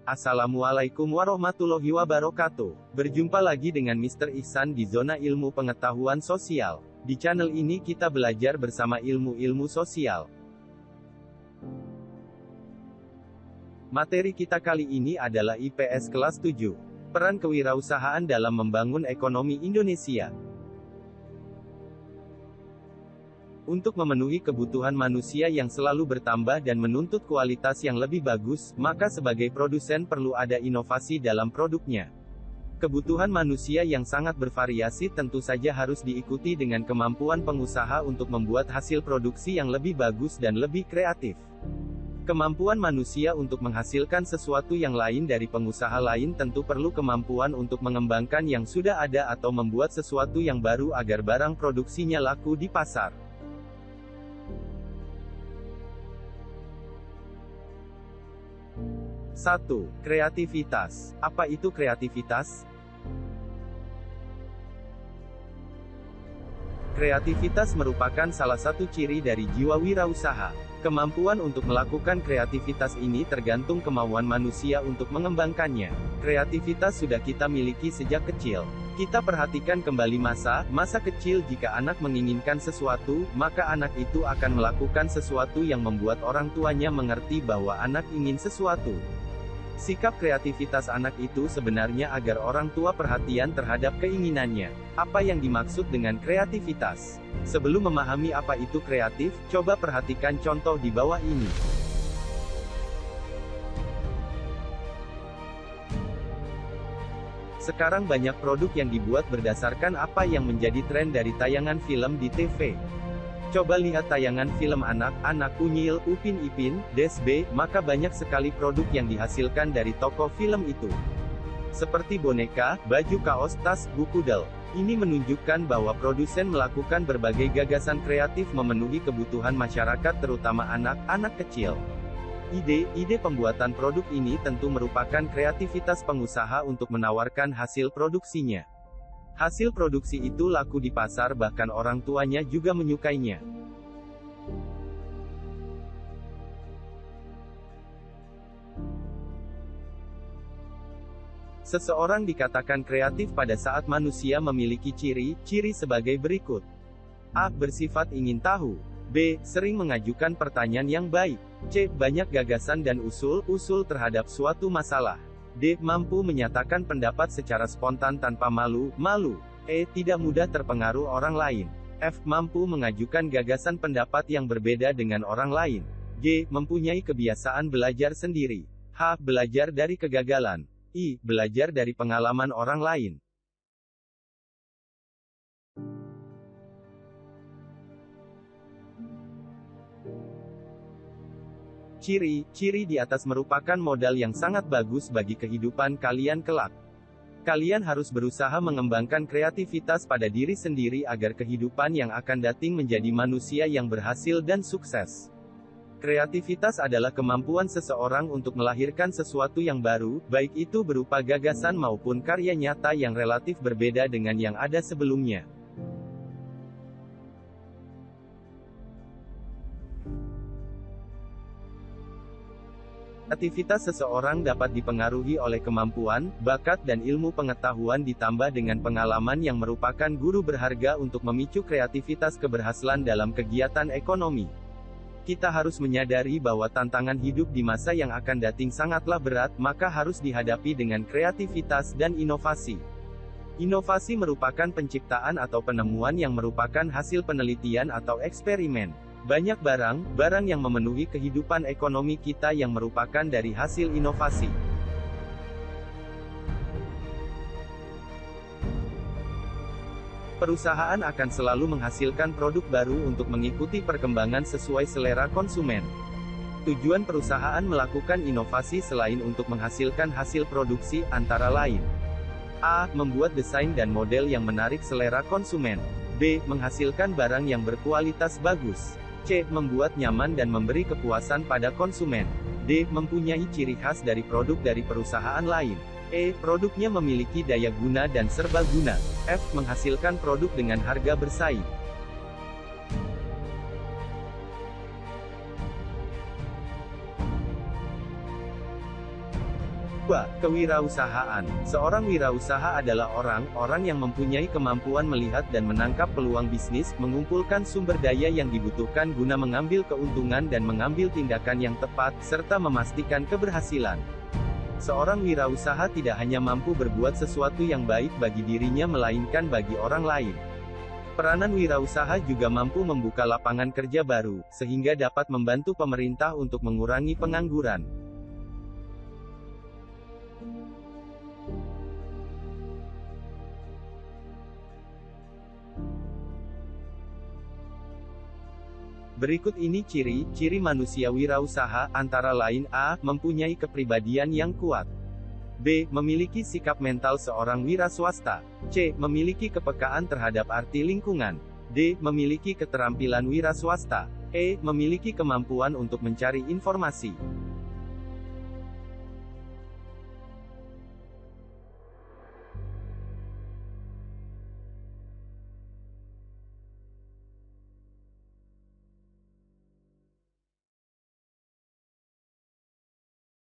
Assalamualaikum warahmatullahi wabarakatuh. Berjumpa lagi dengan Mr. Ihsan di Zona Ilmu Pengetahuan Sosial. Di channel ini kita belajar bersama ilmu-ilmu sosial. Materi kita kali ini adalah IPS kelas 7. Peran kewirausahaan dalam membangun ekonomi Indonesia. Untuk memenuhi kebutuhan manusia yang selalu bertambah dan menuntut kualitas yang lebih bagus, maka sebagai produsen perlu ada inovasi dalam produknya. Kebutuhan manusia yang sangat bervariasi tentu saja harus diikuti dengan kemampuan pengusaha untuk membuat hasil produksi yang lebih bagus dan lebih kreatif. Kemampuan manusia untuk menghasilkan sesuatu yang lain dari pengusaha lain tentu perlu kemampuan untuk mengembangkan yang sudah ada atau membuat sesuatu yang baru agar barang produksinya laku di pasar. 1. Kreativitas. Apa itu kreativitas? Kreativitas merupakan salah satu ciri dari jiwa wirausaha. Kemampuan untuk melakukan kreativitas ini tergantung kemauan manusia untuk mengembangkannya. Kreativitas sudah kita miliki sejak kecil. Kita perhatikan kembali masa kecil. Jika anak menginginkan sesuatu, maka anak itu akan melakukan sesuatu yang membuat orang tuanya mengerti bahwa anak ingin sesuatu. Sikap kreativitas anak itu sebenarnya agar orang tua perhatian terhadap keinginannya. Apa yang dimaksud dengan kreativitas? Sebelum memahami apa itu kreatif, coba perhatikan contoh di bawah ini. Sekarang banyak produk yang dibuat berdasarkan apa yang menjadi tren dari tayangan film di TV. Coba lihat tayangan film anak-anak Unyil, Upin Ipin, Desbe, maka banyak sekali produk yang dihasilkan dari tokoh film itu. Seperti boneka, baju kaos, tas, buku del. Ini menunjukkan bahwa produsen melakukan berbagai gagasan kreatif memenuhi kebutuhan masyarakat terutama anak-anak kecil. Ide pembuatan produk ini tentu merupakan kreativitas pengusaha untuk menawarkan hasil produksinya. Hasil produksi itu laku di pasar, bahkan orang tuanya juga menyukainya. Seseorang dikatakan kreatif pada saat manusia memiliki ciri-ciri sebagai berikut. A. Bersifat ingin tahu. B. Sering mengajukan pertanyaan yang baik. C. Banyak gagasan dan usul terhadap suatu masalah. D. Mampu menyatakan pendapat secara spontan tanpa malu. E. Tidak mudah terpengaruh orang lain. F. Mampu mengajukan gagasan pendapat yang berbeda dengan orang lain. G. Mempunyai kebiasaan belajar sendiri. H. Belajar dari kegagalan. I. Belajar dari pengalaman orang lain. Ciri-ciri di atas merupakan modal yang sangat bagus bagi kehidupan kalian kelak. Kalian harus berusaha mengembangkan kreativitas pada diri sendiri agar kehidupan yang akan datang menjadi manusia yang berhasil dan sukses. Kreativitas adalah kemampuan seseorang untuk melahirkan sesuatu yang baru, baik itu berupa gagasan maupun karya nyata yang relatif berbeda dengan yang ada sebelumnya. Kreativitas seseorang dapat dipengaruhi oleh kemampuan, bakat dan ilmu pengetahuan ditambah dengan pengalaman yang merupakan guru berharga untuk memicu kreativitas keberhasilan dalam kegiatan ekonomi. Kita harus menyadari bahwa tantangan hidup di masa yang akan datang sangatlah berat, maka harus dihadapi dengan kreativitas dan inovasi. Inovasi merupakan penciptaan atau penemuan yang merupakan hasil penelitian atau eksperimen. Banyak barang yang memenuhi kehidupan ekonomi kita yang merupakan dari hasil inovasi. Perusahaan akan selalu menghasilkan produk baru untuk mengikuti perkembangan sesuai selera konsumen. Tujuan perusahaan melakukan inovasi selain untuk menghasilkan hasil produksi, antara lain: A. Membuat desain dan model yang menarik selera konsumen. B. Menghasilkan barang yang berkualitas bagus. C. Membuat nyaman dan memberi kepuasan pada konsumen. D. Mempunyai ciri khas dari produk dari perusahaan lain. E. Produknya memiliki daya guna dan serbaguna. F. Menghasilkan produk dengan harga bersaing. 2. Kewirausahaan. Seorang wirausaha adalah orang-orang yang mempunyai kemampuan melihat dan menangkap peluang bisnis, mengumpulkan sumber daya yang dibutuhkan guna mengambil keuntungan dan mengambil tindakan yang tepat, serta memastikan keberhasilan. Seorang wirausaha tidak hanya mampu berbuat sesuatu yang baik bagi dirinya melainkan bagi orang lain. Peranan wirausaha juga mampu membuka lapangan kerja baru, sehingga dapat membantu pemerintah untuk mengurangi pengangguran. Berikut ini ciri-ciri manusia wirausaha, antara lain: A. Mempunyai kepribadian yang kuat. B. Memiliki sikap mental seorang wira swasta. C. Memiliki kepekaan terhadap arti lingkungan. D. Memiliki keterampilan wira swasta. E. Memiliki kemampuan untuk mencari informasi.